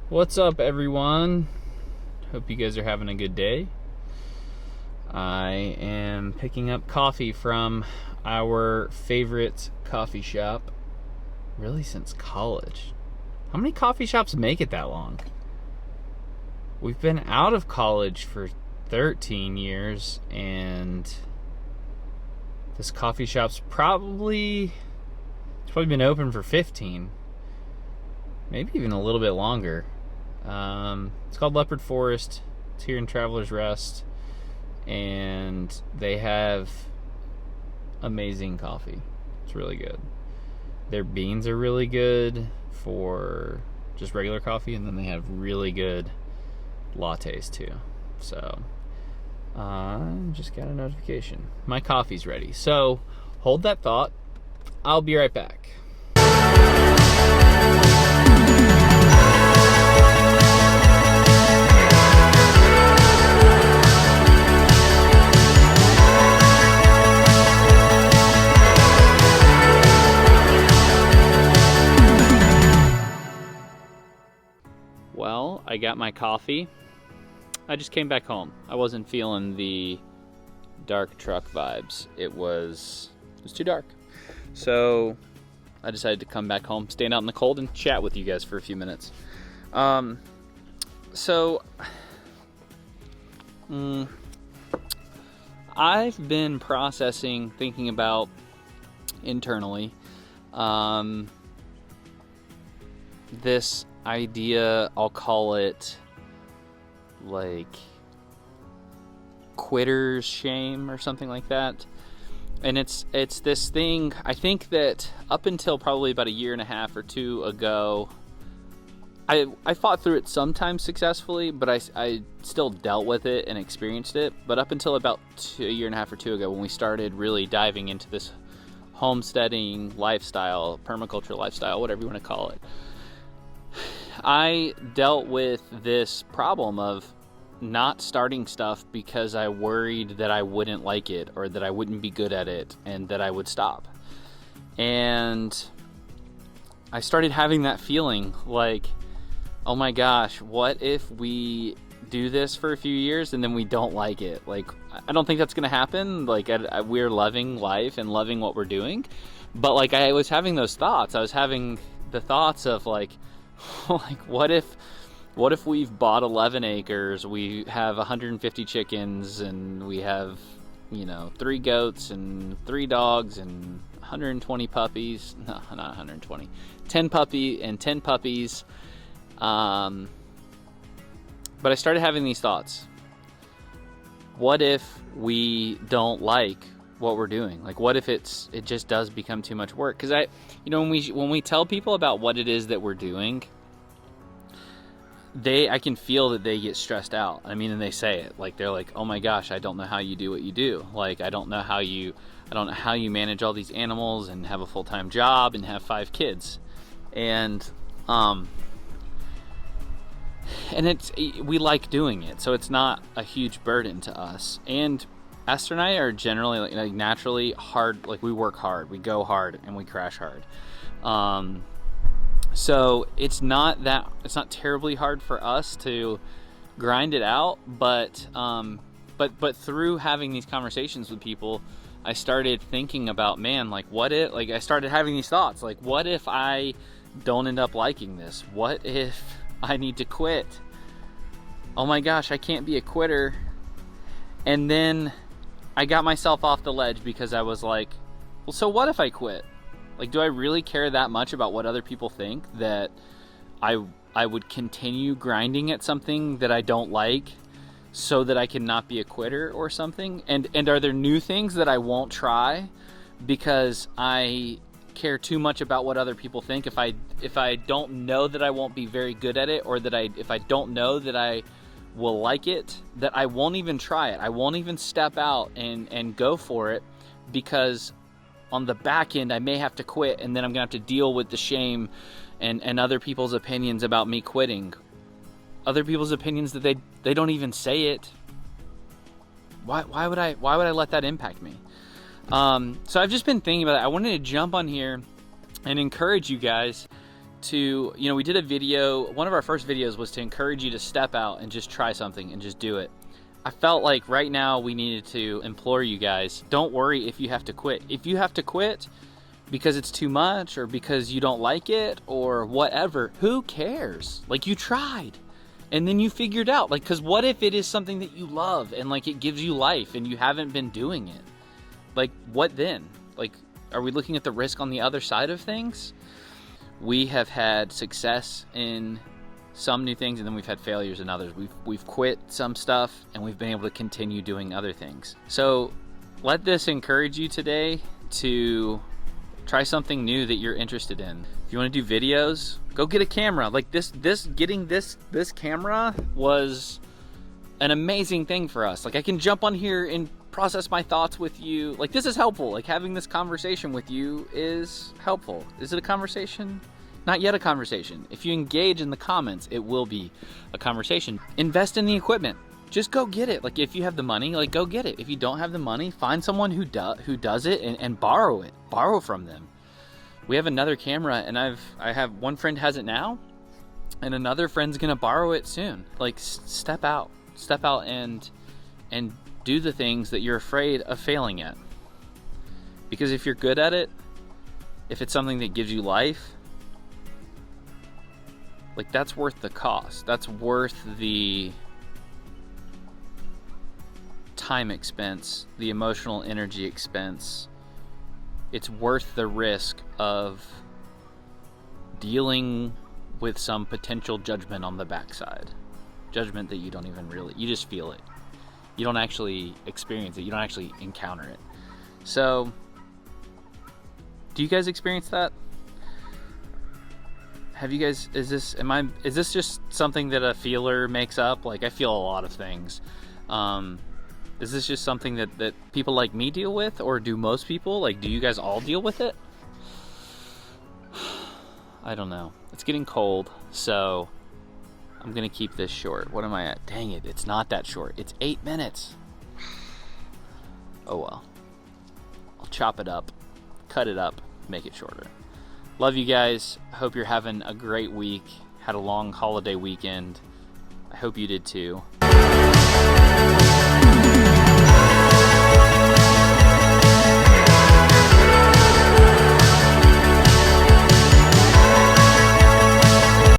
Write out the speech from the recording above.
What's up, everyone? Hope you guys are having a good day. I am picking up coffee from our favorite coffee shop, really since college. How many coffee shops make it that long? We've been out of college for 13 years, and this coffee shop's probably been open for 15, maybe even a little bit longer. It's called Leopard Forest. It's here in Travelers Rest, and they have amazing coffee. It's really good. Their beans are really good for just regular coffee, and then they have really good lattes too. So just got a notification. My coffee's ready. So hold that thought. I'll be right back. Well, I got my coffee. I just came back home. I wasn't feeling the dark truck vibes. It was too dark. So I decided to come back home, stand out in the cold, and chat with you guys for a few minutes. I've been processing, thinking about internally, this idea, I'll call it like quitter's shame or something like that. And it's this thing, I think that up until probably about a year and a half or two ago, I fought through it sometimes successfully, but I still dealt with it and experienced it. But up until about a year and a half or two ago, when we started really diving into this homesteading lifestyle, permaculture lifestyle, whatever you want to call it, I dealt with this problem of not starting stuff because I worried that I wouldn't like it or that I wouldn't be good at it and that I would stop. And I started having that feeling like, oh my gosh, what if we do this for a few years and then we don't like it? Like, I don't think that's going to happen. Like, we're loving life and loving what we're doing. But like, I was having those thoughts. I was having the thoughts of like what if we've bought 11 acres, we have 150 chickens, and we have, 3 goats and 3 dogs and 120 puppies. No, not 120. 10 puppies. But I started having these thoughts. What if we don't like what we're doing? Like, what if it just does become too much work? Because when we tell people about what it is that we're doing, I can feel that they get stressed out. I mean, and they say it, like, they're like, oh my gosh, I don't know how you do what you do. Like, I don't know how you manage all these animals and have a full-time job and have 5 kids. And we like doing it, so it's not a huge burden to us. And Esther and I are generally like naturally hard, like we work hard, we go hard, and we crash hard. So it's not terribly hard for us to grind it out, but through having these conversations with people, I started thinking about, man, like I started having these thoughts, like, what if I don't end up liking this? What if I need to quit? Oh my gosh, I can't be a quitter. And then I got myself off the ledge because I was like, well, so what if I quit? Like, do I really care that much about what other people think that I would continue grinding at something that I don't like so that I can not be a quitter or something? And are there new things that I won't try because I care too much about what other people think? If I don't know that I won't be very good at it, or that if I don't know that I will like it, that I won't even try it. I won't even step out and go for it, because on the back end I may have to quit, and then I'm gonna have to deal with the shame and other people's opinions about me quitting. Other people's opinions that they don't even say it. Why would I let that impact me? So I've just been thinking about it. I wanted to jump on here and encourage you guys to, you know, we did a video, one of our first videos was to encourage you to step out and just try something and just do it. I felt like right now we needed to implore you guys, don't worry if you have to quit. If you have to quit because it's too much or because you don't like it or whatever, who cares? Like, you tried and then you figured out, like, because what if it is something that you love and like it gives you life and you haven't been doing it? Like, what then? Like, are we looking at the risk on the other side of things? We have had success in some new things and then we've had failures in others. We've quit some stuff and we've been able to continue doing other things. So let this encourage you today to try something new that you're interested in. If you want to do videos, go get a camera. Like getting this camera was an amazing thing for us. Like, I can jump on here and process my thoughts with you. Like, this is helpful. Like, having this conversation with you is helpful. Is it a conversation? Not yet a conversation. If you engage in the comments, it will be a conversation. Invest in the equipment. Just go get it. Like, if you have the money, like, go get it. If you don't have the money, find someone who does it and borrow it. Borrow from them. We have another camera, and I have one friend has it now, and another friend's gonna borrow it soon. Like, step out and do the things that you're afraid of failing at. Because if you're good at it, if it's something that gives you life, like, that's worth the cost. That's worth the time expense, the emotional energy expense. It's worth the risk of dealing with some potential judgment on the backside. Judgment that you don't even really, you just feel it. You don't actually experience it. You don't actually encounter it. So, do you guys experience that? Have you guys, is this just something that a feeler makes up? Like, I feel a lot of things. Is this just something that people like me deal with, or do most people? Like, do you guys all deal with it? I don't know. It's getting cold, so I'm gonna keep this short. What am I at? Dang it, it's not that short. It's 8 minutes. Oh well. I'll chop it up, cut it up, make it shorter. Love you guys. Hope you're having a great week. Had a long holiday weekend. I hope you did too.